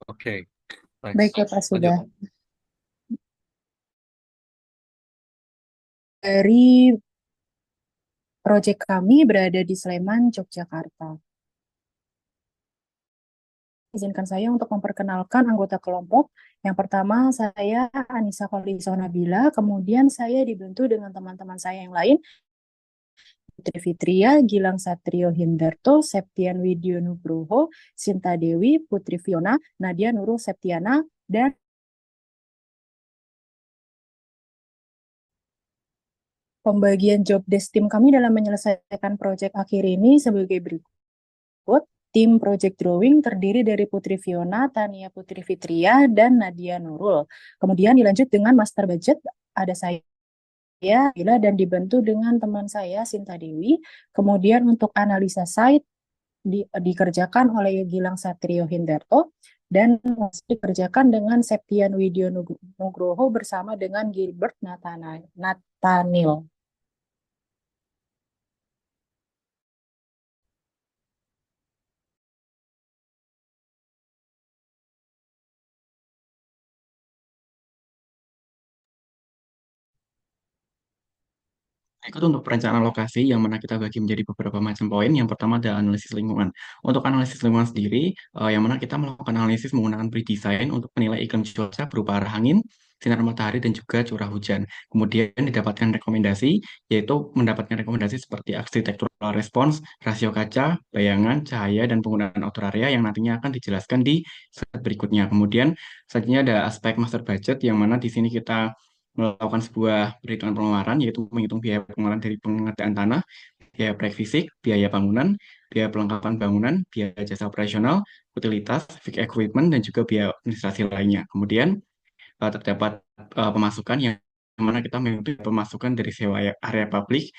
Oke, Baik, next. Bapak Lanjut. sudah. Dari proyek kami berada di Sleman, Yogyakarta. Izinkan saya untuk memperkenalkan anggota kelompok. Yang pertama, saya Anissa Kholiso Nabila. Kemudian saya dibantu dengan teman-teman saya yang lain, Putri Fitria, Gilang Satrio Hindarto, Septian Widyo Nugroho, Sinta Dewi, Putri Fiona, Nadia Nurul Septiana, dan pembagian job desk tim kami dalam menyelesaikan proyek akhir ini sebagai berikut. Tim Project Drawing terdiri dari Putri Fiona, Tania Putri Fitria, dan Nadia Nurul. Kemudian dilanjut dengan Master Budget, ada saya, Bila, dan dibantu dengan teman saya, Sinta Dewi. Kemudian untuk analisa site dikerjakan oleh Gilang Satrio Hindarto, dan dikerjakan dengan Septian Widyo Nugroho bersama dengan Gilbert Nathaniel. Berikut untuk perencanaan lokasi yang mana kita bagi menjadi beberapa macam poin. Yang pertama adalah analisis lingkungan. Untuk analisis lingkungan sendiri, yang mana kita melakukan analisis menggunakan pre-design untuk menilai iklim cuaca berupa arah angin, sinar matahari, dan juga curah hujan. Kemudian didapatkan rekomendasi, yaitu mendapatkan rekomendasi seperti architectural response, rasio kaca, bayangan, cahaya, dan penggunaan outdoor area yang nantinya akan dijelaskan di slide berikutnya. Kemudian selanjutnya ada aspek master budget, yang mana di sini kita melakukan sebuah perhitungan pengeluaran, yaitu menghitung biaya pengeluaran dari pengadaan tanah, biaya proyek fisik, biaya bangunan, biaya pelengkapan bangunan, biaya jasa operasional, utilitas, fixed equipment, dan juga biaya administrasi lainnya. Kemudian terdapat pemasukan yang mana kita menghitung pemasukan dari sewa area publik,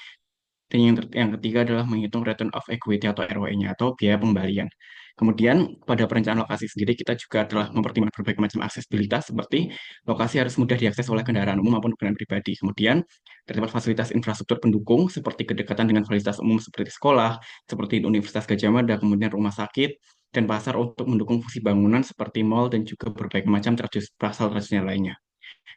dan yang ketiga adalah menghitung return of equity atau ROE-nya atau biaya pembalian. Kemudian pada perencanaan lokasi sendiri kita juga telah mempertimbangkan berbagai macam aksesibilitas seperti lokasi harus mudah diakses oleh kendaraan umum maupun kendaraan pribadi. Kemudian terdapat fasilitas infrastruktur pendukung seperti kedekatan dengan fasilitas umum seperti sekolah, seperti Universitas Gadjah Mada, kemudian rumah sakit, dan pasar untuk mendukung fungsi bangunan seperti mall dan juga berbagai macam pasal tradisional lainnya.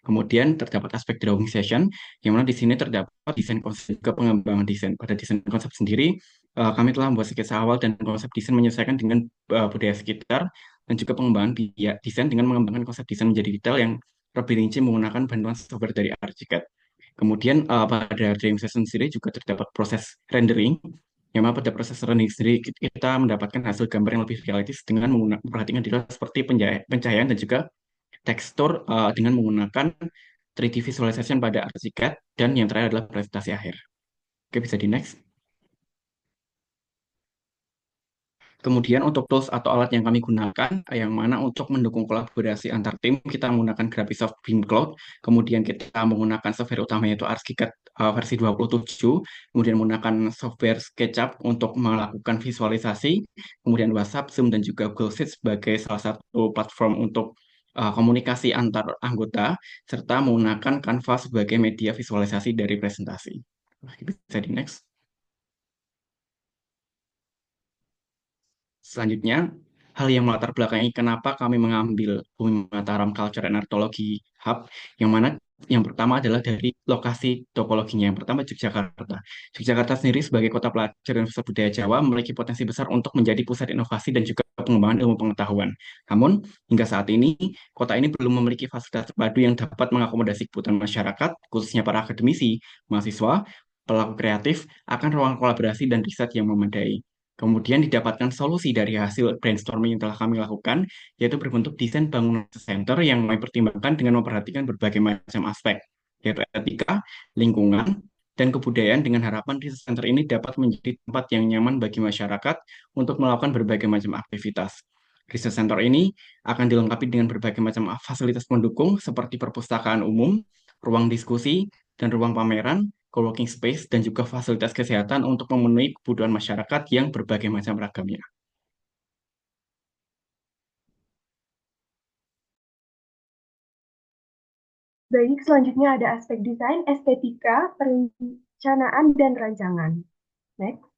Kemudian terdapat aspek drawing session, yang mana di sini terdapat desain konsep juga pengembangan desain. Pada desain konsep sendiri, kami telah membuat sketsa awal dan konsep desain menyesuaikan dengan budaya sekitar, dan juga pengembangan desain dengan mengembangkan konsep desain menjadi detail yang lebih rinci menggunakan bantuan software dari Archicad. Kemudian pada drawing session sendiri juga terdapat proses rendering, yang mana pada proses rendering sendiri kita mendapatkan hasil gambar yang lebih realistis dengan memperhatikan detail seperti pencahayaan dan juga tekstur dengan menggunakan 3D visualization pada Archicad, dan yang terakhir adalah presentasi akhir. Oke, bisa di next. Kemudian untuk tools atau alat yang kami gunakan, yang mana untuk mendukung kolaborasi antar tim, kita menggunakan Graphisoft Beam Cloud, kemudian kita menggunakan software utamanya itu Archicad versi 27, kemudian menggunakan software SketchUp untuk melakukan visualisasi, kemudian WhatsApp, Zoom, dan juga Google Sheets sebagai salah satu platform untuk komunikasi antar anggota, serta menggunakan Canva sebagai media visualisasi dari presentasi. Bisa di next. Selanjutnya, hal yang melatar belakangi kenapa kami mengambil Bumi Mataram Culture and Archaeology Hub, yang mana yang pertama adalah dari lokasi topologinya. Yang pertama Yogyakarta. Yogyakarta sendiri sebagai kota pelajar dan pusat budaya Jawa memiliki potensi besar untuk menjadi pusat inovasi dan juga pengembangan ilmu pengetahuan. Namun, hingga saat ini, kota ini belum memiliki fasilitas terpadu yang dapat mengakomodasi kebutuhan masyarakat, khususnya para akademisi, mahasiswa, pelaku kreatif, akan ruang kolaborasi dan riset yang memadai. Kemudian didapatkan solusi dari hasil brainstorming yang telah kami lakukan, yaitu berbentuk desain bangunan center yang kami pertimbangkan dengan memperhatikan berbagai macam aspek, yaitu etika, lingkungan, dan kebudayaan dengan harapan research center ini dapat menjadi tempat yang nyaman bagi masyarakat untuk melakukan berbagai macam aktivitas. Research center ini akan dilengkapi dengan berbagai macam fasilitas pendukung seperti perpustakaan umum, ruang diskusi, dan ruang pameran, co-working space, dan juga fasilitas kesehatan untuk memenuhi kebutuhan masyarakat yang berbagai macam ragamnya. Baik, selanjutnya ada aspek desain, estetika, perencanaan, dan rancangan. Next.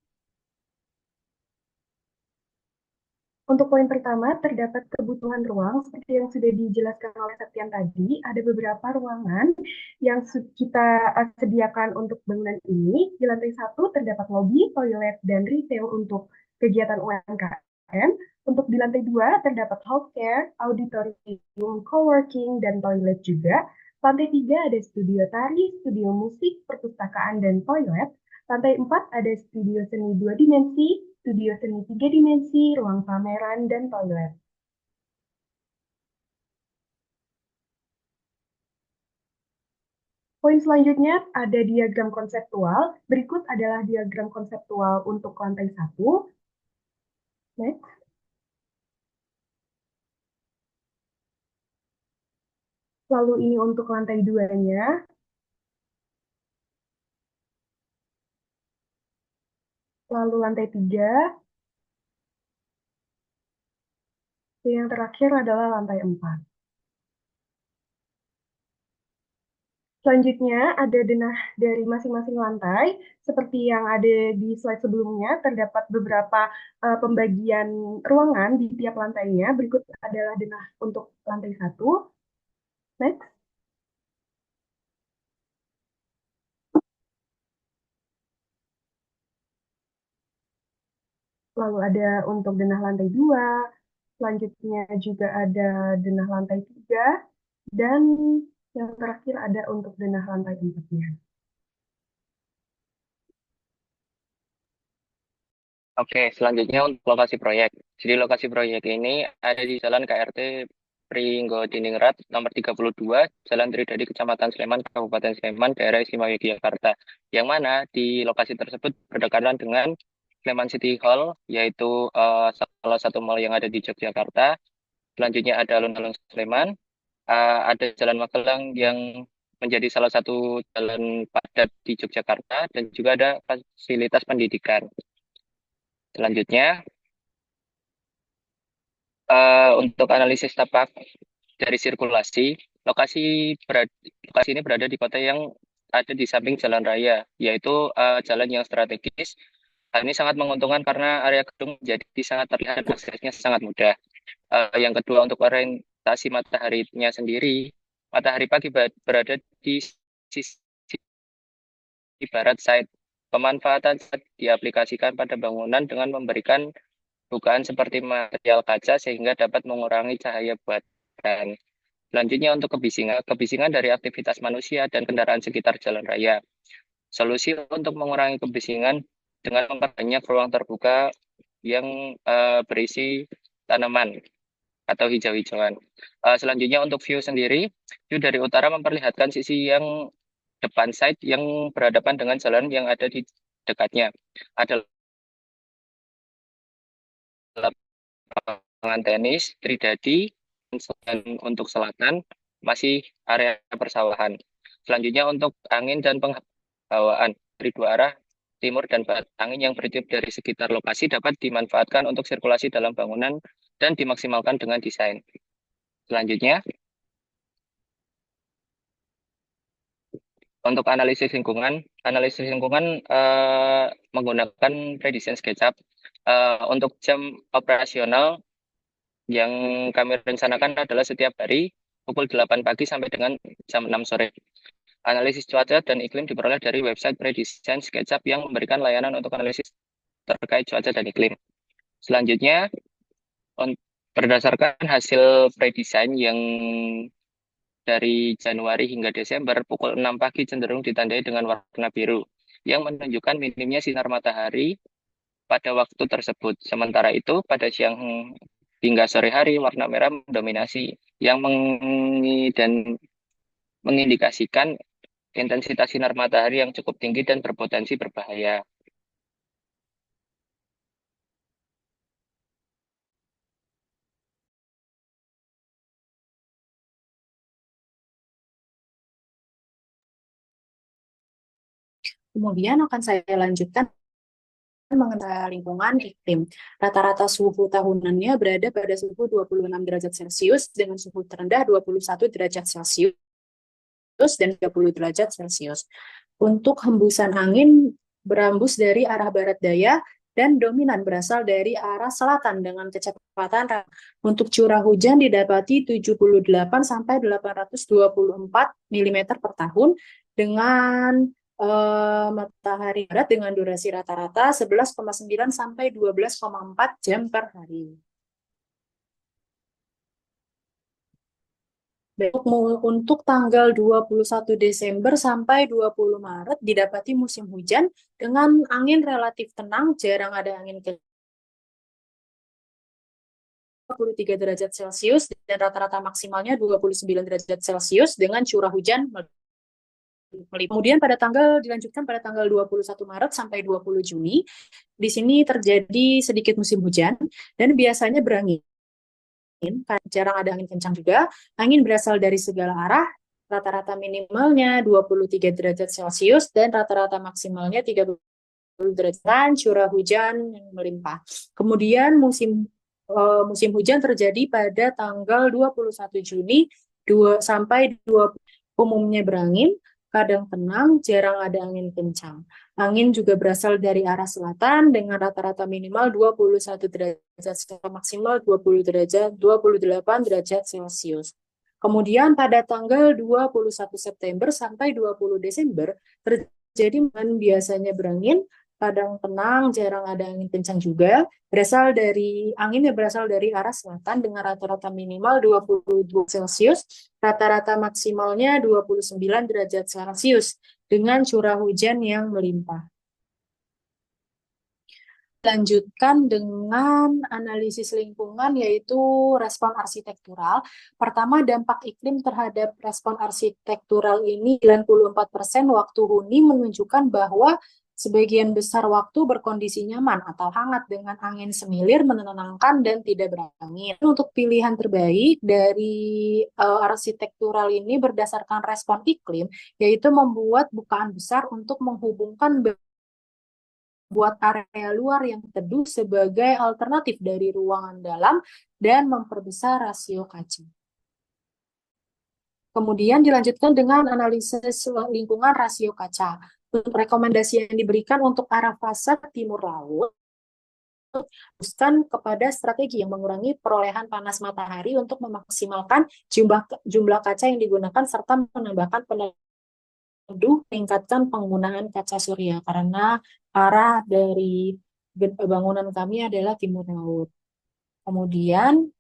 Untuk poin pertama, terdapat kebutuhan ruang seperti yang sudah dijelaskan oleh Septian tadi. Ada beberapa ruangan yang kita sediakan untuk bangunan ini. Di lantai 1 terdapat lobi, toilet, dan retail untuk kegiatan UMKM. Untuk di lantai 2 terdapat healthcare, auditorium, coworking, dan toilet juga. Lantai 3 ada studio tari, studio musik, perpustakaan, dan toilet. Lantai 4 ada studio seni 2 dimensi, studio seni 3 dimensi, ruang pameran, dan toilet. Poin selanjutnya ada diagram konseptual. Berikut adalah diagram konseptual untuk lantai 1. Next. Lalu ini untuk lantai 2-nya. Lalu lantai 3. Dan yang terakhir adalah lantai 4. Selanjutnya ada denah dari masing-masing lantai. Seperti yang ada di slide sebelumnya, terdapat beberapa pembagian ruangan di tiap lantainya. Berikut adalah denah untuk lantai 1. Next. Lalu ada untuk denah lantai 2. Selanjutnya juga ada denah lantai 3. Dan yang terakhir ada untuk denah lantai 4-nya. Oke, selanjutnya untuk lokasi proyek. Jadi lokasi proyek ini ada di Jalan KRT Pringgodiningrat nomor 32, Jalan Tridadi, Kecamatan Sleman, Kabupaten Sleman, daerah istimewa Yogyakarta. Yang mana di lokasi tersebut berdekatan dengan Sleman City Hall, yaitu salah satu mall yang ada di Yogyakarta. Selanjutnya ada alun-alun Sleman, ada Jalan Magelang yang menjadi salah satu jalan padat di Yogyakarta, dan juga ada fasilitas pendidikan. Selanjutnya, untuk analisis tapak dari sirkulasi, lokasi ini berada di kota yang ada di samping jalan raya, yaitu jalan yang strategis. Hal ini sangat menguntungkan karena area gedung jadi sangat terlihat dan aksesnya sangat mudah. Yang kedua, untuk orientasi mataharinya sendiri, matahari pagi berada di sisi barat side. Pemanfaatan diaplikasikan pada bangunan dengan memberikan bukaan seperti material kaca sehingga dapat mengurangi cahaya buatan. Selanjutnya untuk kebisingan dari aktivitas manusia dan kendaraan sekitar jalan raya. Solusi untuk mengurangi kebisingan dengan memperbanyak ruang terbuka yang berisi tanaman atau hijau-hijauan. Selanjutnya untuk view sendiri, view dari utara memperlihatkan sisi yang depan side yang berhadapan dengan jalan yang ada di dekatnya. Ada lapangan tenis, Tridadi, dan untuk selatan masih area persawahan. Selanjutnya untuk angin dan penghawaan dari dua arah, timur dan barat. Angin yang bertiup dari sekitar lokasi dapat dimanfaatkan untuk sirkulasi dalam bangunan dan dimaksimalkan dengan desain. Selanjutnya, untuk analisis lingkungan menggunakan pre-design SketchUp. Untuk jam operasional yang kami rencanakan adalah setiap hari pukul 8 pagi sampai dengan jam 6 sore. Analisis cuaca dan iklim diperoleh dari website pre-design SketchUp yang memberikan layanan untuk analisis terkait cuaca dan iklim. Selanjutnya, berdasarkan hasil pre-design yang dari Januari hingga Desember, pukul 6 pagi cenderung ditandai dengan warna biru, yang menunjukkan minimnya sinar matahari pada waktu tersebut. Sementara itu, pada siang hingga sore hari, warna merah mendominasi, yang dan mengindikasikan intensitas sinar matahari yang cukup tinggi dan berpotensi berbahaya. Kemudian akan saya lanjutkan mengenai lingkungan iklim. Rata-rata suhu tahunannya berada pada suhu 26 derajat Celcius dengan suhu terendah 21 derajat Celcius dan 30 derajat Celcius. Untuk hembusan angin berhembus dari arah barat daya dan dominan berasal dari arah selatan dengan kecepatan untuk curah hujan didapati 78 sampai 824 mm per tahun dengan matahari barat dengan durasi rata-rata 11,9 sampai 12,4 jam per hari. Untuk tanggal 21 Desember sampai 20 Maret didapati musim hujan dengan angin relatif tenang, jarang ada angin kencang. 23 derajat Celcius dan rata-rata maksimalnya 29 derajat Celcius dengan curah hujan. Kemudian dilanjutkan pada tanggal 21 Maret sampai 20 Juni. Di sini terjadi sedikit musim hujan dan biasanya berangin. Jarang ada angin kencang juga. Angin berasal dari segala arah. Rata-rata minimalnya 23 derajat Celcius dan rata-rata maksimalnya 30 derajat, curah hujan yang melimpah. Kemudian musim hujan terjadi pada tanggal 21 Juni sampai 20, umumnya berangin, kadang tenang, jarang ada angin kencang. Angin juga berasal dari arah selatan dengan rata-rata minimal 21 derajat maksimal 28 derajat Celcius. Kemudian pada tanggal 21 September sampai 20 Desember terjadi biasanya berangin, kadang tenang, jarang ada angin kencang juga. Anginnya berasal dari arah selatan dengan rata-rata minimal 22 Celcius, rata-rata maksimalnya 29 derajat Celcius dengan curah hujan yang melimpah. Lanjutkan dengan analisis lingkungan, yaitu respon arsitektural. Pertama, dampak iklim terhadap respon arsitektural ini 94% waktu huni menunjukkan bahwa sebagian besar waktu berkondisi nyaman atau hangat dengan angin semilir, menenangkan, dan tidak berangin. Untuk pilihan terbaik dari arsitektural ini berdasarkan respon iklim, yaitu membuat bukaan besar untuk menghubungkan buat area luar yang teduh sebagai alternatif dari ruangan dalam dan memperbesar rasio kaca. Kemudian dilanjutkan dengan analisis lingkungan rasio kaca. Untuk rekomendasi yang diberikan untuk arah fasad timur laut, fokuskan kepada strategi yang mengurangi perolehan panas matahari untuk memaksimalkan jumlah kaca yang digunakan serta menambahkan meningkatkan penggunaan kaca surya karena arah dari bangunan kami adalah timur laut. Kemudian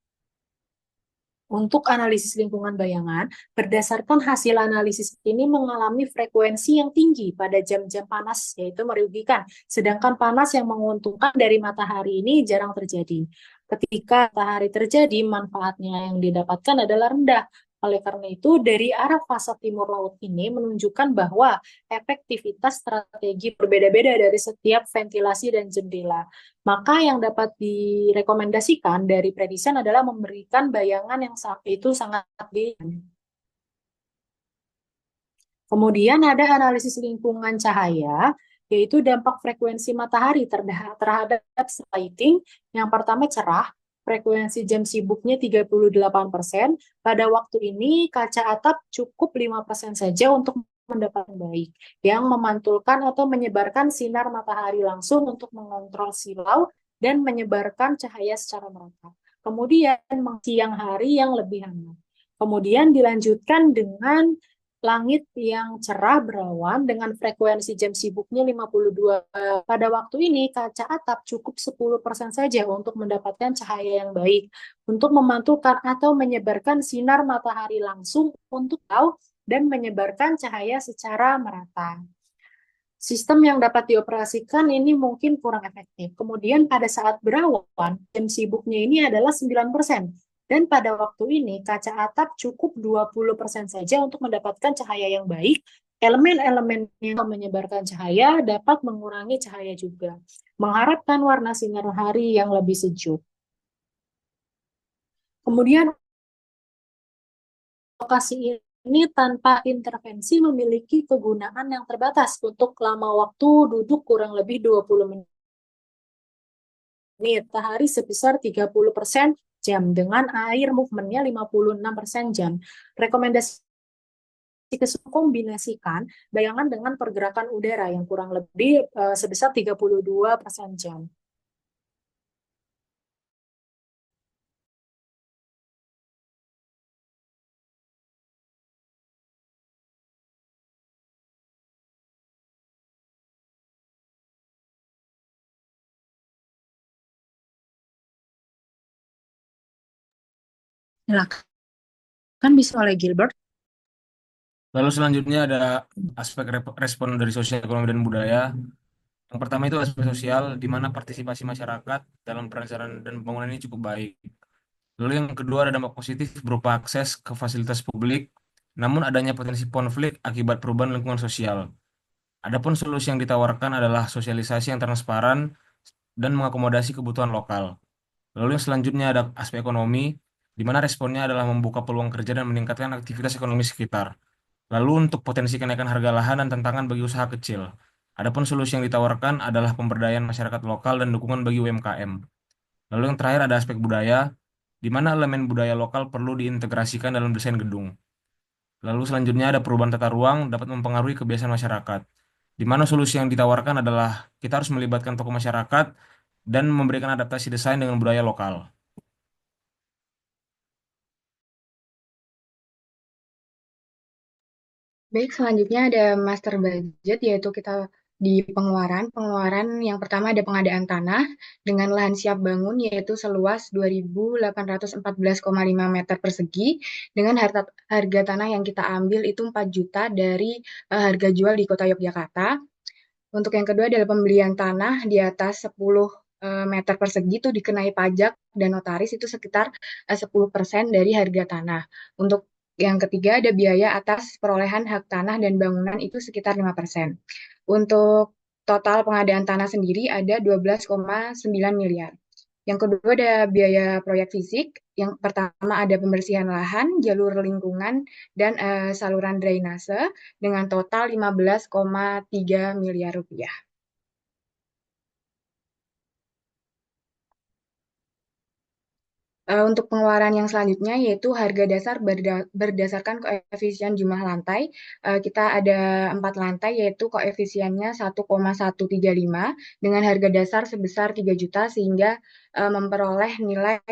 untuk analisis lingkungan bayangan, berdasarkan hasil analisis ini mengalami frekuensi yang tinggi pada jam-jam panas, yaitu merugikan. Sedangkan panas yang menguntungkan dari matahari ini jarang terjadi. Ketika matahari terjadi, manfaatnya yang didapatkan adalah rendah. Oleh karena itu, dari arah fasad timur laut ini menunjukkan bahwa efektivitas strategi berbeda-beda dari setiap ventilasi dan jendela. Maka yang dapat direkomendasikan dari predesain adalah memberikan bayangan yang itu sangat Kemudian ada analisis lingkungan cahaya, yaitu dampak frekuensi matahari terhadap lighting. Yang pertama cerah, frekuensi jam sibuknya 38%. Pada waktu ini kaca atap cukup 5% saja untuk mendapatkan baik, yang memantulkan atau menyebarkan sinar matahari langsung untuk mengontrol silau dan menyebarkan cahaya secara merata. Kemudian siang hari yang lebih hangat. Kemudian dilanjutkan dengan langit yang cerah berawan dengan frekuensi jam sibuknya 52. Pada waktu ini kaca atap cukup 10% saja untuk mendapatkan cahaya yang baik, untuk memantulkan atau menyebarkan sinar matahari langsung untuk tahu dan menyebarkan cahaya secara merata. Sistem yang dapat dioperasikan ini mungkin kurang efektif. Kemudian pada saat berawan, jam sibuknya ini adalah 9%. Dan pada waktu ini, kaca atap cukup 20% saja untuk mendapatkan cahaya yang baik. Elemen-elemen yang menyebarkan cahaya dapat mengurangi cahaya juga, mengharapkan warna sinar hari yang lebih sejuk. Kemudian, lokasi ini tanpa intervensi memiliki kegunaan yang terbatas untuk lama waktu duduk kurang lebih 20 menit. Matahari sebesar 30% jam dengan air movementnya 56% jam. Rekomendasi kombinasikan bayangan dengan pergerakan udara yang kurang lebih sebesar 32% jam. Silakan bisa oleh Gilbert. Lalu selanjutnya ada aspek respon dari sosial ekonomi dan budaya. Yang pertama itu aspek sosial, di mana partisipasi masyarakat dalam perencanaan dan pembangunan ini cukup baik. Lalu yang kedua ada dampak positif berupa akses ke fasilitas publik, namun adanya potensi konflik akibat perubahan lingkungan sosial. Adapun solusi yang ditawarkan adalah sosialisasi yang transparan dan mengakomodasi kebutuhan lokal. Lalu yang selanjutnya ada aspek ekonomi, di mana responnya adalah membuka peluang kerja dan meningkatkan aktivitas ekonomi sekitar. Lalu untuk potensi kenaikan harga lahan dan tantangan bagi usaha kecil. Adapun solusi yang ditawarkan adalah pemberdayaan masyarakat lokal dan dukungan bagi UMKM. Lalu yang terakhir ada aspek budaya, di mana elemen budaya lokal perlu diintegrasikan dalam desain gedung. Lalu selanjutnya ada perubahan tata ruang dapat mempengaruhi kebiasaan masyarakat, di mana solusi yang ditawarkan adalah kita harus melibatkan tokoh masyarakat dan memberikan adaptasi desain dengan budaya lokal. Baik, selanjutnya ada master budget, yaitu kita di pengeluaran. Pengeluaran yang pertama ada pengadaan tanah dengan lahan siap bangun, yaitu seluas 2.814,5 meter persegi, dengan harga tanah yang kita ambil itu 4 juta dari harga jual di Kota Yogyakarta. Untuk yang kedua adalah pembelian tanah di atas 10 meter persegi itu dikenai pajak dan notaris itu sekitar 10% dari harga tanah. Untuk yang ketiga ada biaya atas perolehan hak tanah dan bangunan itu sekitar 5%. Untuk total pengadaan tanah sendiri ada 12,9 miliar. Yang kedua ada biaya proyek fisik. Yang pertama ada pembersihan lahan, jalur lingkungan, dan saluran drainase dengan total 15,3 miliar rupiah. Untuk pengeluaran yang selanjutnya yaitu harga dasar berdasarkan koefisien jumlah lantai. Kita ada 4 lantai yaitu koefisiennya 1,135 dengan harga dasar sebesar 3 juta sehingga memperoleh nilai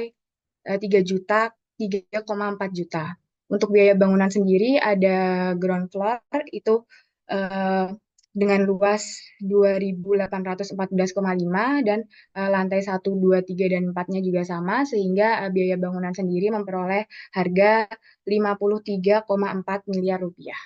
3 juta 3,4 juta. Untuk biaya bangunan sendiri ada ground floor itu dengan luas 2.814,5 dan lantai 1, 2, 3, dan 4-nya juga sama, sehingga biaya bangunan sendiri memperoleh harga 53,4 miliar rupiah.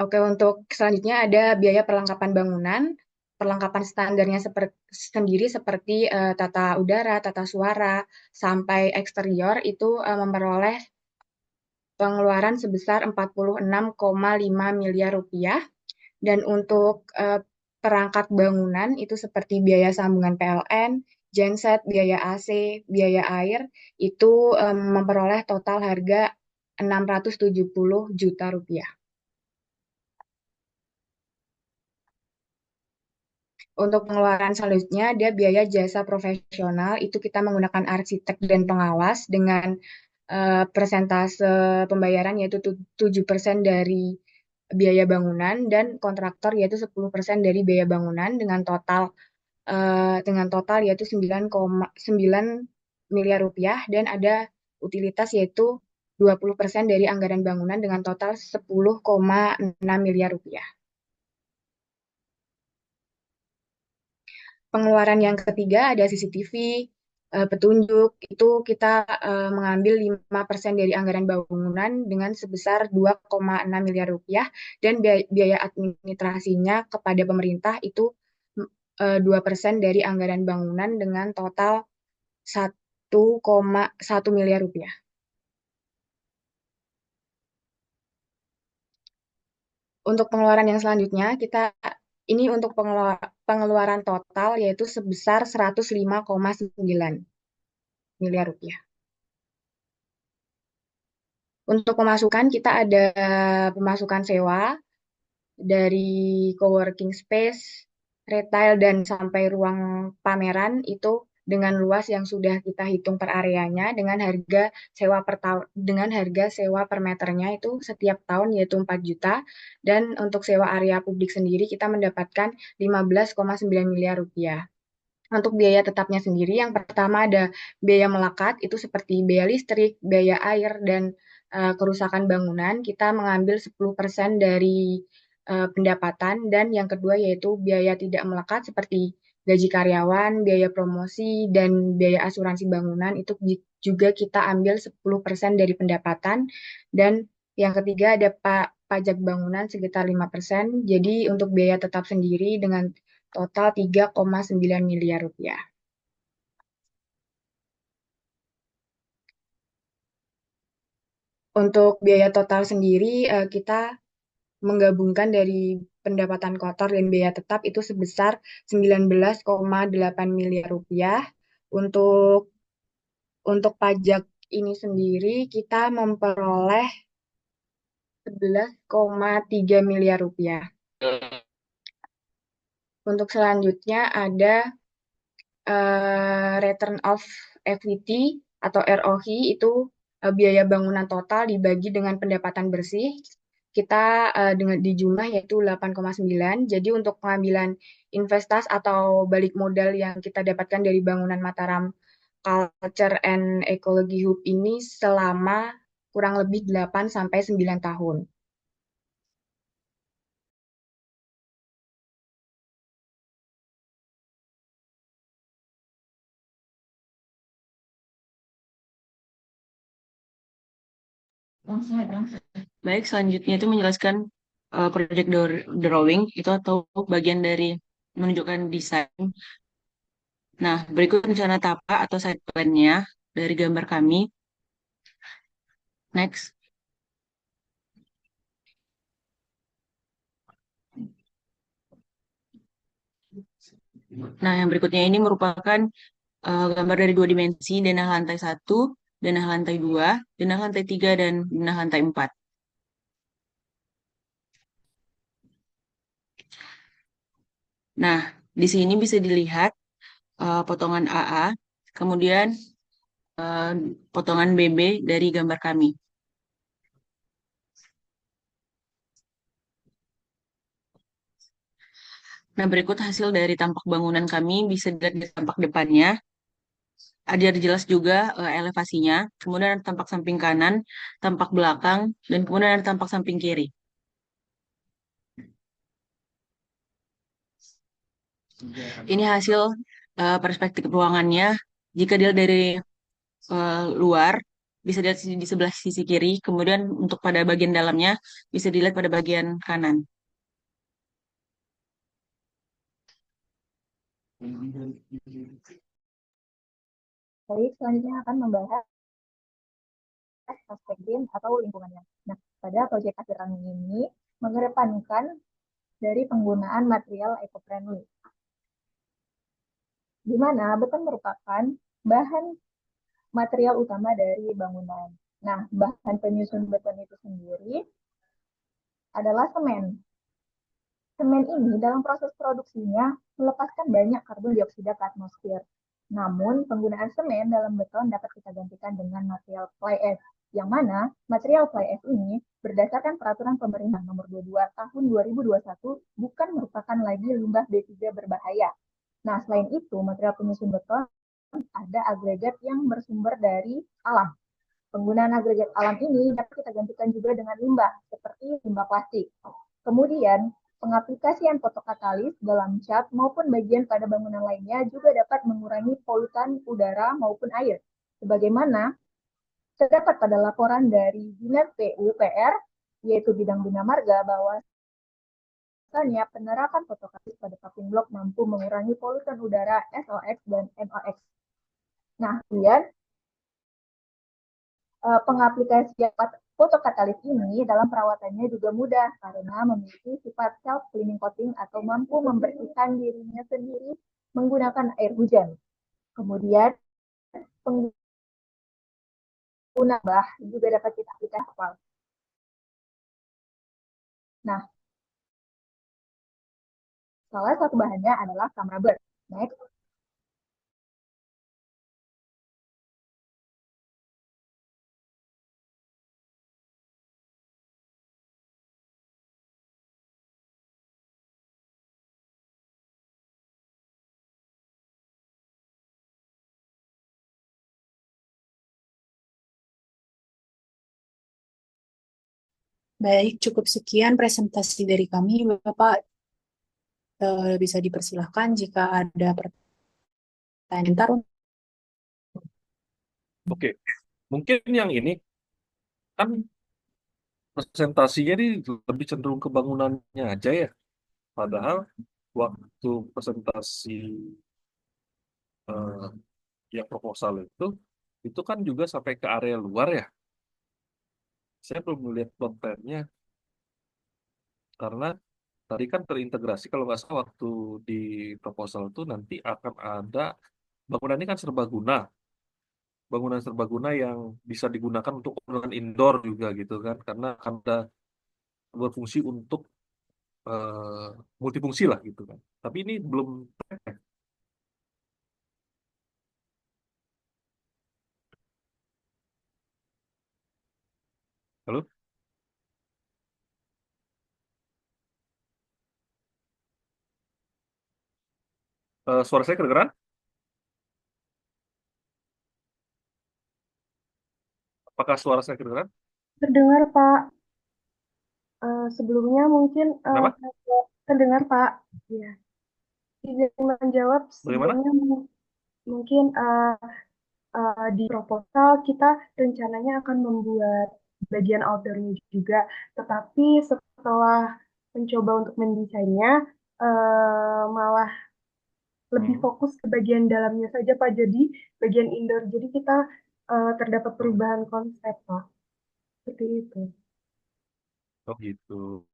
Oke, untuk selanjutnya ada biaya perlengkapan bangunan. Perlengkapan standarnya sendiri seperti tata udara, tata suara, sampai eksterior itu memperoleh pengeluaran sebesar 46,5 miliar rupiah. Dan untuk perangkat bangunan itu seperti biaya sambungan PLN, genset, biaya AC, biaya air, itu memperoleh total harga 670 juta rupiah. Untuk pengeluaran selanjutnya, ada biaya jasa profesional, itu kita menggunakan arsitek dan pengawas dengan persentase pembayaran yaitu 7% dari biaya bangunan dan kontraktor yaitu 10% dari biaya bangunan dengan total yaitu 9,9 miliar rupiah dan ada utilitas yaitu 20% dari anggaran bangunan dengan total 10,6 miliar rupiah. Pengeluaran yang ketiga ada CCTV, petunjuk, itu kita mengambil 5% dari anggaran bangunan dengan sebesar 2,6 miliar rupiah dan biaya administrasinya kepada pemerintah itu 2% dari anggaran bangunan dengan total 1,1 miliar rupiah. Untuk pengeluaran yang selanjutnya, ini untuk pengeluaran total yaitu sebesar 105,9 miliar rupiah. Untuk pemasukan, kita ada pemasukan sewa dari coworking space, retail, dan sampai ruang pameran itu dengan luas yang sudah kita hitung per areanya dengan harga sewa per meternya itu setiap tahun yaitu 4 juta dan untuk sewa area publik sendiri kita mendapatkan 15,9 miliar rupiah. Untuk biaya tetapnya sendiri yang pertama ada biaya melekat itu seperti biaya listrik, biaya air, dan kerusakan bangunan kita mengambil 10% dari pendapatan dan yang kedua yaitu biaya tidak melekat seperti gaji karyawan, biaya promosi, dan biaya asuransi bangunan itu juga kita ambil 10% dari pendapatan. Dan yang ketiga ada pajak bangunan sekitar 5%. Jadi untuk biaya tetap sendiri dengan total 3,9 miliar rupiah. Untuk biaya total sendiri, kita menggabungkan dari pendapatan kotor dan biaya tetap itu sebesar 19,8 miliar rupiah. Untuk pajak ini sendiri kita memperoleh 11,3 miliar rupiah. Untuk selanjutnya ada return of equity atau ROI itu biaya bangunan total dibagi dengan pendapatan bersih. Kita dengan di jumlah yaitu 8,9. Jadi untuk pengambilan investasi atau balik modal yang kita dapatkan dari bangunan Mataram Culture and Ecology Hub ini selama kurang lebih 8 sampai 9 tahun. Baik, selanjutnya itu menjelaskan project drawing itu atau bagian dari menunjukkan desain. Nah, berikut rencana tapak atau side plan-nya dari gambar kami. Next. Nah, yang berikutnya ini merupakan gambar dari dua dimensi, denah lantai 1, denah lantai 2, denah lantai 3, dan denah lantai 4. Nah, di sini bisa dilihat potongan AA, kemudian eh, potongan BB dari gambar kami. Nah, berikut hasil dari tampak bangunan kami bisa dilihat di tampak depannya. Ada jelas juga elevasinya, kemudian ada tampak samping kanan, tampak belakang, dan kemudian ada tampak samping kiri. Ini hasil perspektif ruangannya. Jika dilihat dari luar, bisa dilihat di sebelah sisi kiri, kemudian untuk pada bagian dalamnya bisa dilihat pada bagian kanan. Baik, selanjutnya akan membahas aspek BIM atau lingkungannya. Nah, pada proyek akhir kami ini mengedepankan dari penggunaan material eco-friendly, di mana beton merupakan bahan material utama dari bangunan. Nah, bahan penyusun beton itu sendiri adalah semen. Semen ini dalam proses produksinya melepaskan banyak karbon dioksida ke atmosfer. Namun, penggunaan semen dalam beton dapat kita gantikan dengan material fly ash, yang mana material fly ash ini berdasarkan peraturan pemerintah nomor 22 tahun 2021 bukan merupakan lagi limbah B3 berbahaya. Nah, selain itu, material penyusun beton ada agregat yang bersumber dari alam. Penggunaan agregat alam ini dapat kita gantikan juga dengan limbah, seperti limbah plastik. Kemudian, pengaplikasian fotokatalis dalam cat maupun bagian pada bangunan lainnya juga dapat mengurangi polutan udara maupun air. Sebagaimana terdapat pada laporan dari Dinas PUPR, yaitu bidang bina marga, bahwa misalnya penerapan fotokatalis pada paving blok mampu mengurangi polutan udara SOX dan NOx. Nah, kemudian pengaplikasian fotokatalis ini dalam perawatannya juga mudah karena memiliki sifat self-cleaning coating atau mampu membersihkan dirinya sendiri menggunakan air hujan. Kemudian pengguna bah juga dapat kita aplikasikan. Nah, salah satu bahannya adalah cam rubber. Next. Baik, cukup sekian presentasi dari kami, Bapak. bisa dipersilahkan jika ada pertanyaan. Oke, mungkin yang ini kan presentasinya ini lebih cenderung ke bangunannya aja ya. Padahal waktu presentasi eh, yang proposal itu kan juga sampai ke area luar ya. Saya belum melihat plot plan-nya karena tadi kan terintegrasi kalau nggak salah waktu di proposal itu nanti akan ada bangunan ini kan serbaguna, bangunan serbaguna yang bisa digunakan untuk bangunan indoor juga gitu kan, karena akan ada berfungsi untuk multifungsi lah gitu kan. Tapi ini belum. Halo. Suara saya kedengeran? Apakah suara saya kedengeran? Terdengar, Pak. Sebelumnya mungkin Kenapa? terdengar, Pak. Ya. Izin menjawab Bagaimana? sebelumnya mungkin di proposal kita rencananya akan membuat bagian outdoor-nya juga, tetapi setelah mencoba untuk mendesainnya malah lebih Hmm. fokus ke bagian dalamnya saja, Pak. Jadi bagian indoor. Jadi kita terdapat perubahan konsep, Pak. Seperti itu. Oh gitu.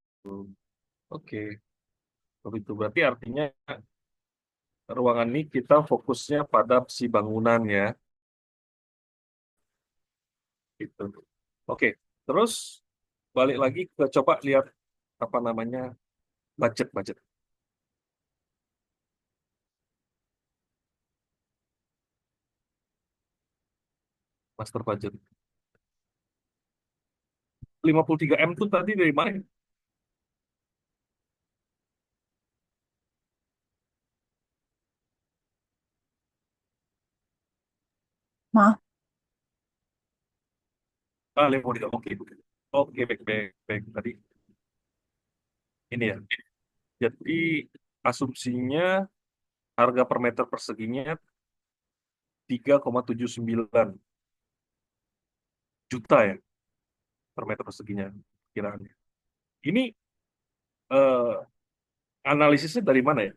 Oke. Oh itu berarti artinya ruangan ini kita fokusnya pada si bangunan ya. Gitu. Oke. Terus balik lagi ke coba lihat apa namanya budget. Master budget. 53 M tuh tadi dari mana? Maaf, Ah, 53. Oke. Oke, baik. Tadi ini ya. Jadi asumsinya harga per meter perseginya 3,79 juta ya per meter perseginya kiraannya. Ini eh, analisisnya dari mana ya?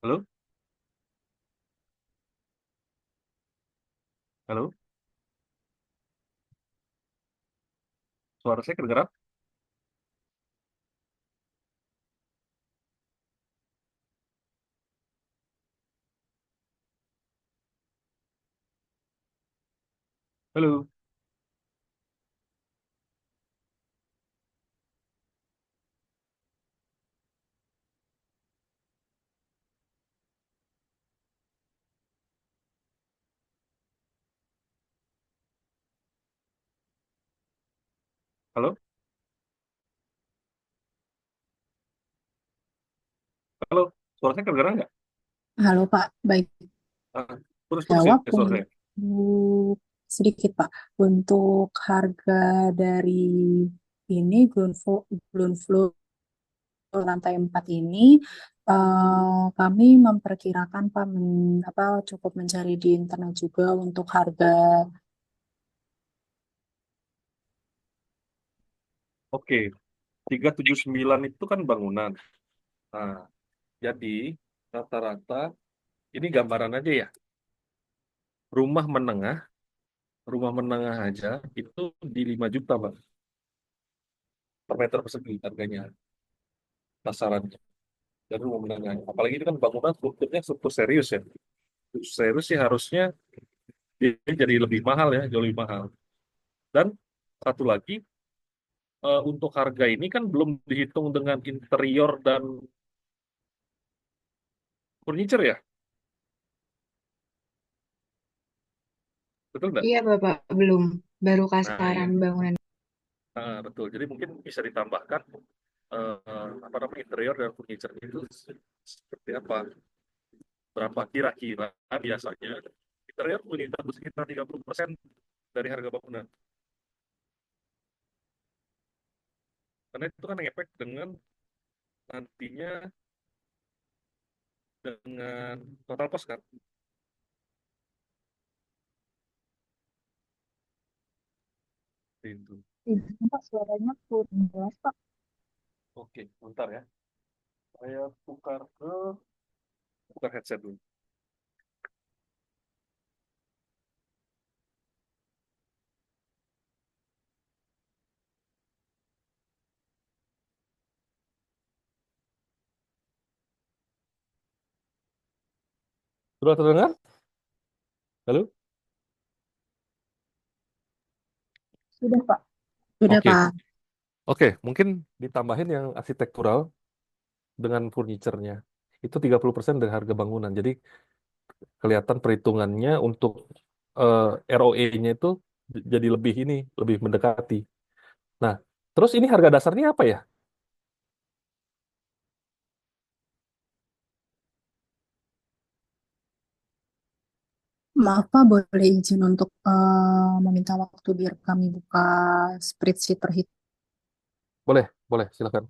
Halo? Halo? Suara saya kedengeran? Halo? Halo? Halo? Suara saya kedengeran nggak? halo Pak. Baik, Ah, putus ya jawab suara saya. untuk sedikit Pak. Untuk harga dari ini ground floor lantai 4 ini kami memperkirakan Pak cukup mencari di internet juga untuk harga. Oke, 379 itu kan bangunan. Nah, jadi rata-rata ini gambaran aja ya. Rumah menengah, rumah menengah aja itu di 5 juta, Pak, per meter persegi harganya, pasarannya. Dan rumah menengah. Apalagi itu kan bangunan strukturnya struktur serius ya. Struktur serius sih harusnya dia jadi lebih mahal ya, jauh lebih mahal. Dan satu lagi, untuk harga ini kan belum dihitung dengan interior dan furniture ya, betul nggak? Iya, Bapak, belum. Baru Nah iya, kasaran bangunan. betul. Jadi mungkin bisa ditambahkan apa namanya interior dan furniture itu seperti apa. berapa kira-kira biasanya kita lihat unit sekitar 30% dari harga bangunan. Karena itu kan efek dengan nantinya dengan total cost kan. Itu. Iya, Pak, suaranya kurang jelas, Pak. Oke, bentar ya. Saya tukar headset dulu. Sudah terdengar? Halo? Sudah, Pak. Sudah, Oke, Pak. oke. Mungkin ditambahin yang arsitektural dengan furniture-nya. Itu 30% dari harga bangunan. Jadi kelihatan perhitungannya untuk ROE-nya itu jadi lebih mendekati. Nah, terus ini harga dasarnya apa ya? Maaf, Pak, boleh izin untuk meminta waktu biar kami buka spreadsheet perhitungan. Boleh, boleh, silakan.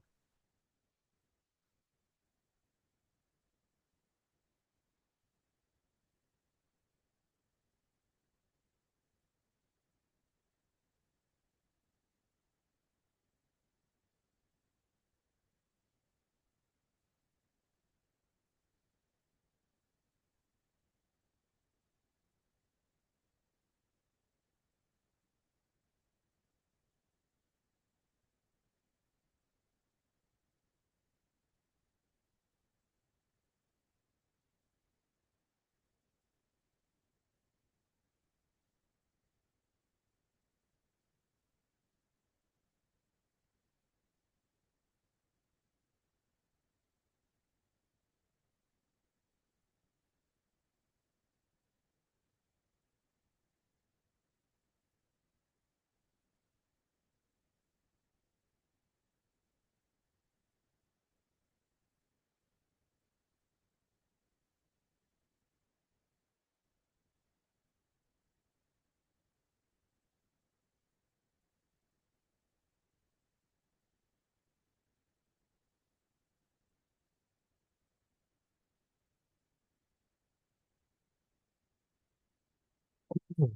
Hmm.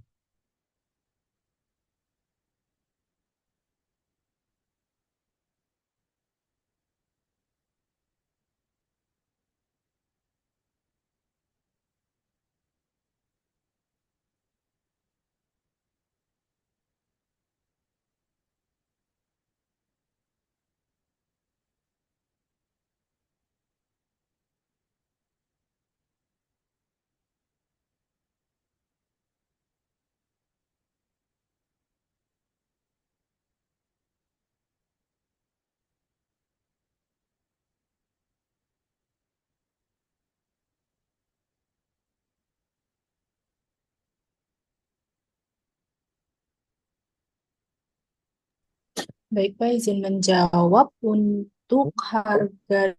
Baik, Pak, izin menjawab untuk harga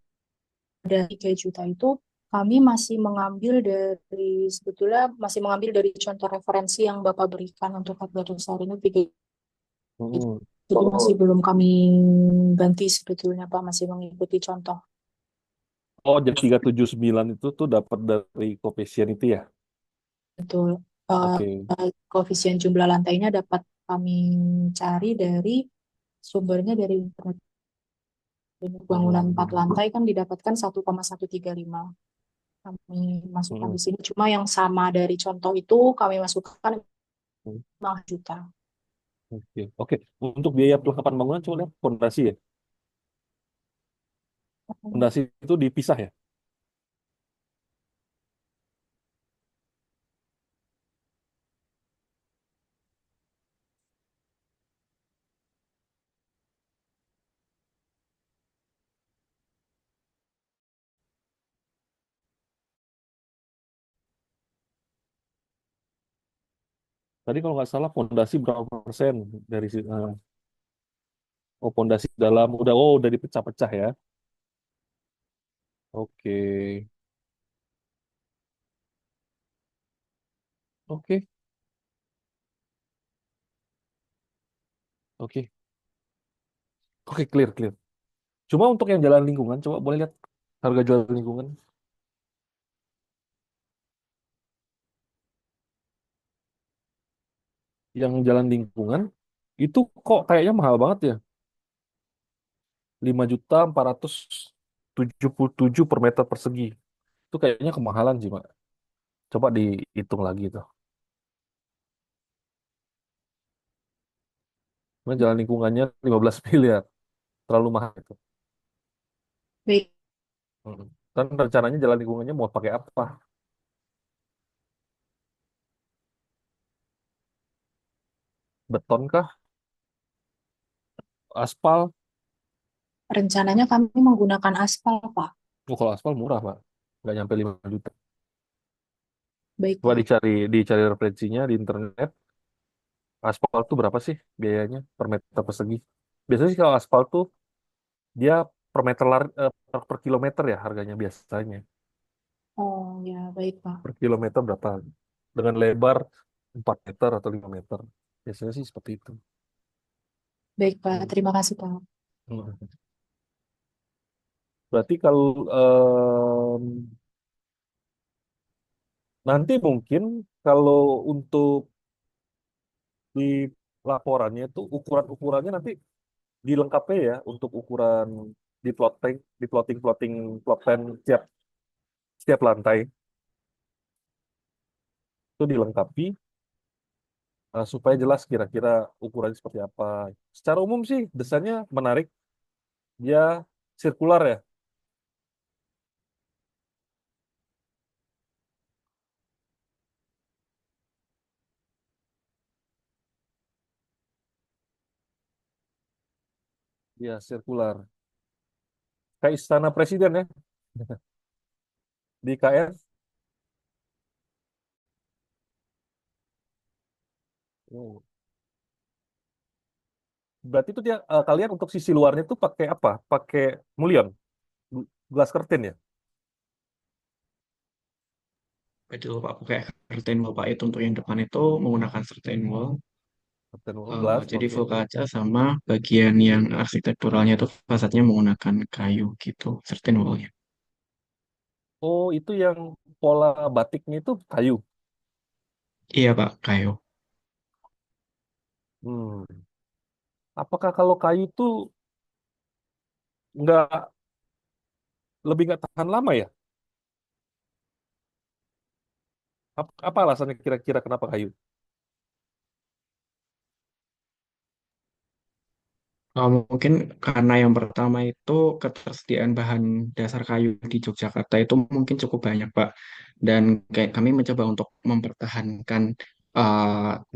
dari 3 juta itu kami masih mengambil dari sebetulnya masih mengambil dari contoh referensi yang Bapak berikan untuk harga dasar ini 3 juta. Hmm. Jadi masih belum kami ganti sebetulnya, Pak, masih mengikuti contoh. Oh, jadi 379 itu tuh dapat dari koefisien itu ya? Betul. Eh, Oke. Koefisien jumlah lantainya dapat kami cari dari sumbernya dari internet. Bangunan 4 Hmm. lantai kan didapatkan 1,135. Kami masukkan Hmm. di sini. Cuma yang sama dari contoh itu kami masukkan Hmm. 5 juta. Oke. Oke. Untuk biaya perlengkapan bangunan coba lihat fondasi ya. Fondasi itu dipisah ya. Tadi kalau nggak salah fondasi berapa persen dari oh fondasi dalam udah dipecah-pecah ya. Oke. Oke, oke, oke, clear, clear. Cuma untuk yang jalan lingkungan, coba boleh lihat harga jual lingkungan. Yang jalan lingkungan itu kok kayaknya mahal banget ya. 5.477 per meter persegi. Itu kayaknya kemahalan sih, Pak. Coba dihitung lagi tuh. Cuma jalan lingkungannya 15 miliar. Terlalu mahal itu. Baik, Mm. Dan rencananya jalan lingkungannya mau pakai apa? Beton kah? Aspal? rencananya kami menggunakan aspal, Pak. Oh, kalau aspal murah, Pak. Nggak nyampe 5 juta. Baik, Coba Pak. dicari referensinya di internet. Aspal tuh berapa sih biayanya per meter persegi? Biasanya sih kalau aspal tuh dia per meter per kilometer ya harganya biasanya. Oh, ya, baik, Pak. Per kilometer berapa? Dengan lebar 4 meter atau 5 meter. Biasanya sih seperti itu. Baik, Pak. Hmm. Terima kasih, Pak. Hmm. Berarti kalau nanti mungkin kalau untuk di laporannya itu ukuran-ukurannya nanti dilengkapi ya untuk ukuran di plotting plot plan setiap lantai itu dilengkapi supaya jelas kira-kira ukurannya seperti apa. Secara umum sih desainnya menarik, dia sirkular ya, dia sirkular. Kayak istana presiden ya di KR. Oh. Berarti itu dia kalian untuk sisi luarnya tuh pakai apa? Pakai mulion, glass curtain ya? Betul Pak, pakai curtain wall Pak itu untuk yang depan itu menggunakan curtain wall. Curtain wall glass, Jadi oke. full kaca sama bagian yang arsitekturalnya itu fasadnya menggunakan kayu gitu, curtain wallnya. Oh, itu yang pola batiknya itu kayu. Iya Pak, kayu. Hmm. Apakah kalau kayu itu nggak lebih nggak tahan lama ya? Apa alasannya kira-kira kenapa kayu? Mungkin karena yang pertama itu ketersediaan bahan dasar kayu di Yogyakarta itu mungkin cukup banyak, Pak. Dan kayak kami mencoba untuk mempertahankan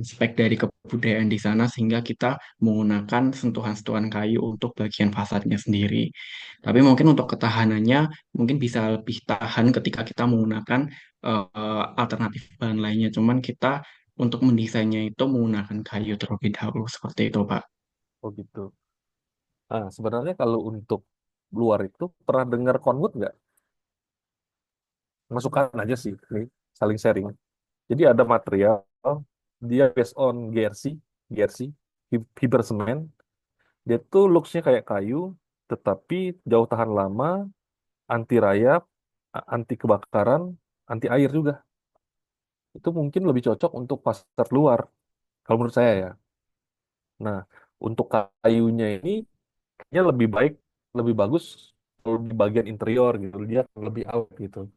aspek dari kebudayaan di sana sehingga kita menggunakan sentuhan-sentuhan kayu untuk bagian fasadnya sendiri. Tapi mungkin untuk ketahanannya mungkin bisa lebih tahan ketika kita menggunakan alternatif bahan lainnya. Cuman kita untuk mendesainnya itu menggunakan kayu terlebih dahulu seperti itu, Pak. Oh gitu. Nah, sebenarnya kalau untuk luar itu pernah dengar Conwood nggak? Masukan aja sih, nih saling sharing. Jadi ada material dia based on GRC, fiber semen. Dia tuh looks-nya kayak kayu, tetapi jauh tahan lama, anti rayap, anti kebakaran, anti air juga. Itu mungkin lebih cocok untuk pasar luar, kalau menurut saya ya. Nah, untuk kayunya ini kayaknya lebih baik, lebih bagus kalau di bagian interior gitu. Dia akan lebih awet gitu.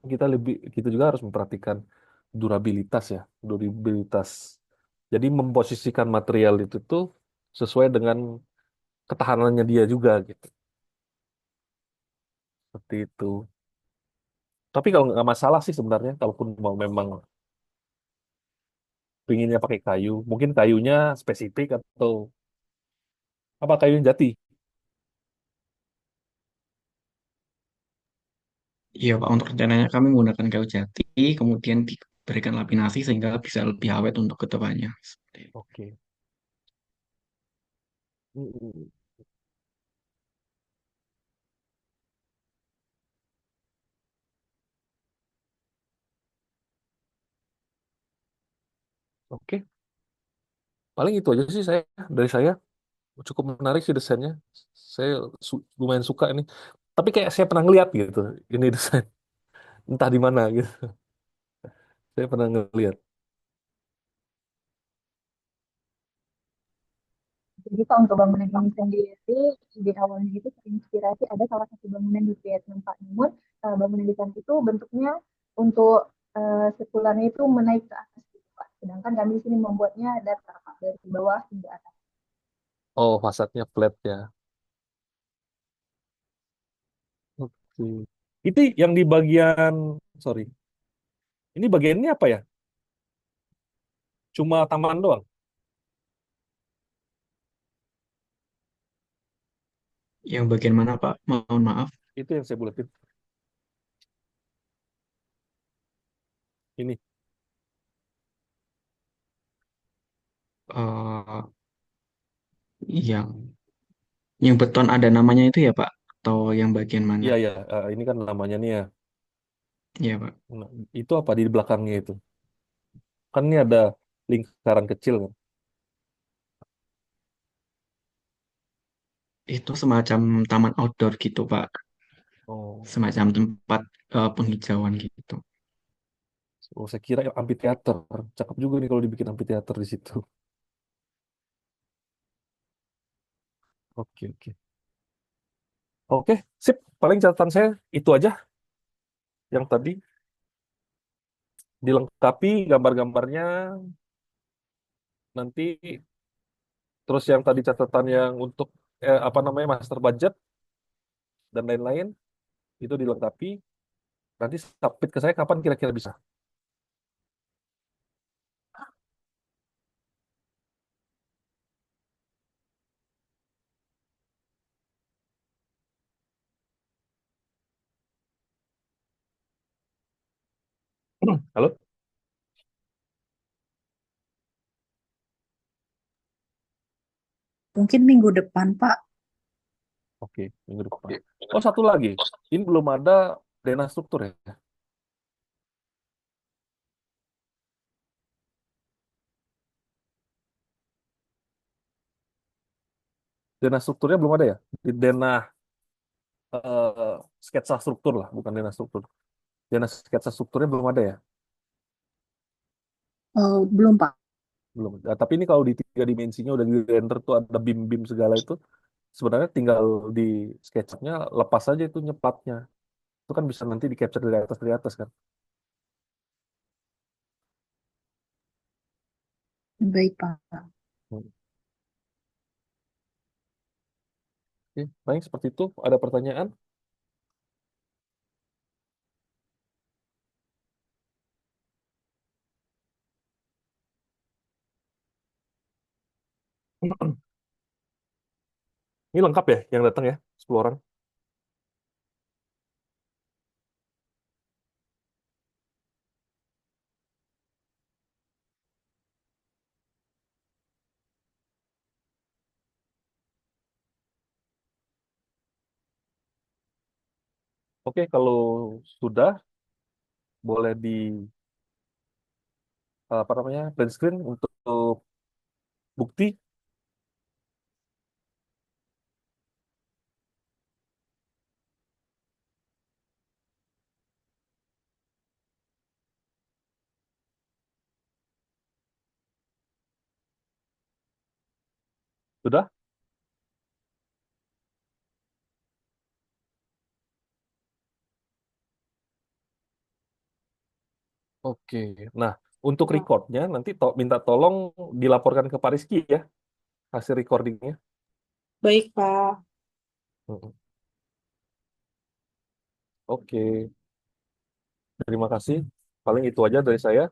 Kita juga harus memperhatikan durabilitas ya, durabilitas. Jadi memposisikan material itu tuh sesuai dengan ketahanannya dia juga gitu. Seperti itu. Tapi kalau nggak masalah sih sebenarnya, kalaupun mau memang pinginnya pakai kayu, mungkin kayunya spesifik atau apa kayu jati. Iya Pak, untuk rencananya kami menggunakan kayu jati, kemudian diberikan laminasi sehingga bisa lebih awet untuk kedepannya. Seperti itu. Oke. Mm-mm. Oke, paling itu aja sih dari saya. Cukup menarik sih desainnya. Saya lumayan suka ini. Tapi kayak saya pernah ngeliat gitu, ini desain. Entah di mana gitu. Saya pernah ngeliat. Jadi Pak, untuk bangunan ini sendiri, ide awalnya itu terinspirasi ada salah satu bangunan di Vietnam Pak. Namun bangunan di sana itu bentuknya untuk sirkularnya itu menaik ke atas gitu, Pak. Sedangkan kami di sini membuatnya datar Pak, dari bawah hingga atas. Oh, fasadnya flat ya. Oke. Itu yang di bagian, sorry. Ini bagian ini apa ya? Cuma taman doang. Yang bagian mana, Pak? Mohon maaf. Itu yang saya buletin. Ini. Eh, yang beton ada namanya itu ya, Pak? Atau yang bagian mana? Iya, ya. Ini kan namanya nih ya. Iya, Pak. Nah, itu apa di belakangnya itu? Kan ini ada lingkaran kecil kan. Itu semacam taman outdoor gitu, Pak. Oh, Semacam tempat penghijauan gitu. oh, saya kira amphitheater. Cakep juga nih kalau dibikin amphitheater di situ. Oke, oke. Oke, sip. Paling catatan saya itu aja yang tadi dilengkapi gambar-gambarnya nanti terus yang tadi catatan yang untuk apa namanya master budget dan lain-lain itu dilengkapi nanti submit ke saya kapan kira-kira bisa. Halo? Mungkin minggu depan, Pak. Oke, minggu depan. Oh, satu lagi. Ini belum ada dana struktur ya. Dana strukturnya belum ada ya. Di dana sketsa struktur lah, bukan dana struktur. Dana sketsa strukturnya belum ada ya. Belum, Pak. Belum. Nah, tapi ini kalau di tiga dimensinya udah di render tuh ada bim-bim segala itu, sebenarnya tinggal di SketchUp-nya lepas aja itu nyepatnya. Itu kan bisa nanti di capture dari atas kan. Baik, Pak. Hmm. Oke, baik seperti itu. Ada pertanyaan? Ini lengkap ya yang datang ya, 10 orang. Oke, kalau sudah boleh di apa namanya print screen untuk bukti. Sudah? Oke. Nah, untuk recordnya nanti minta tolong dilaporkan ke Pak Rizky ya hasil recordingnya. Baik, Pak. Mm-mm. Oke, terima kasih. Paling itu aja dari saya.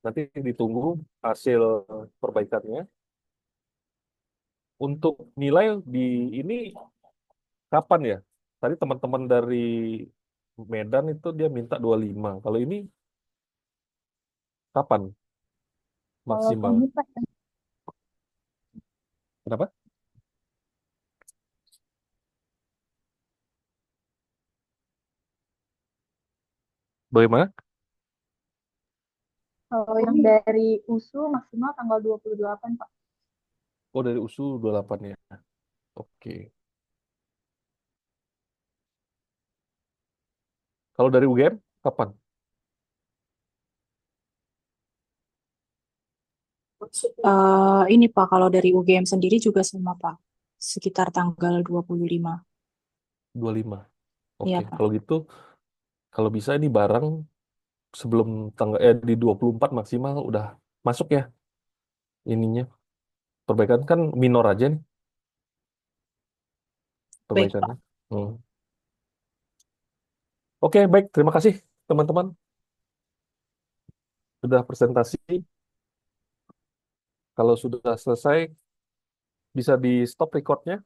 Nanti ditunggu hasil perbaikannya. Untuk nilai di ini kapan ya? Tadi teman-teman dari Medan itu dia minta 25. Kalau ini kapan Kalau maksimal? kami Pak, Kenapa? Bagaimana? Kalau yang dari USU maksimal tanggal 28, Pak. Oh, dari USU 28 ya. Oke. Kalau dari UGM, kapan? Ini Pak, kalau dari UGM sendiri juga sama Pak. Sekitar tanggal 25. 25. Iya Oke, Pak. kalau gitu, kalau bisa ini barang sebelum tanggal di 24 maksimal udah masuk ya ininya. Perbaikan kan minor aja nih Baik Pak. perbaikannya. Hmm. Oke, baik. Terima kasih teman-teman sudah presentasi. Kalau sudah selesai, bisa di stop recordnya.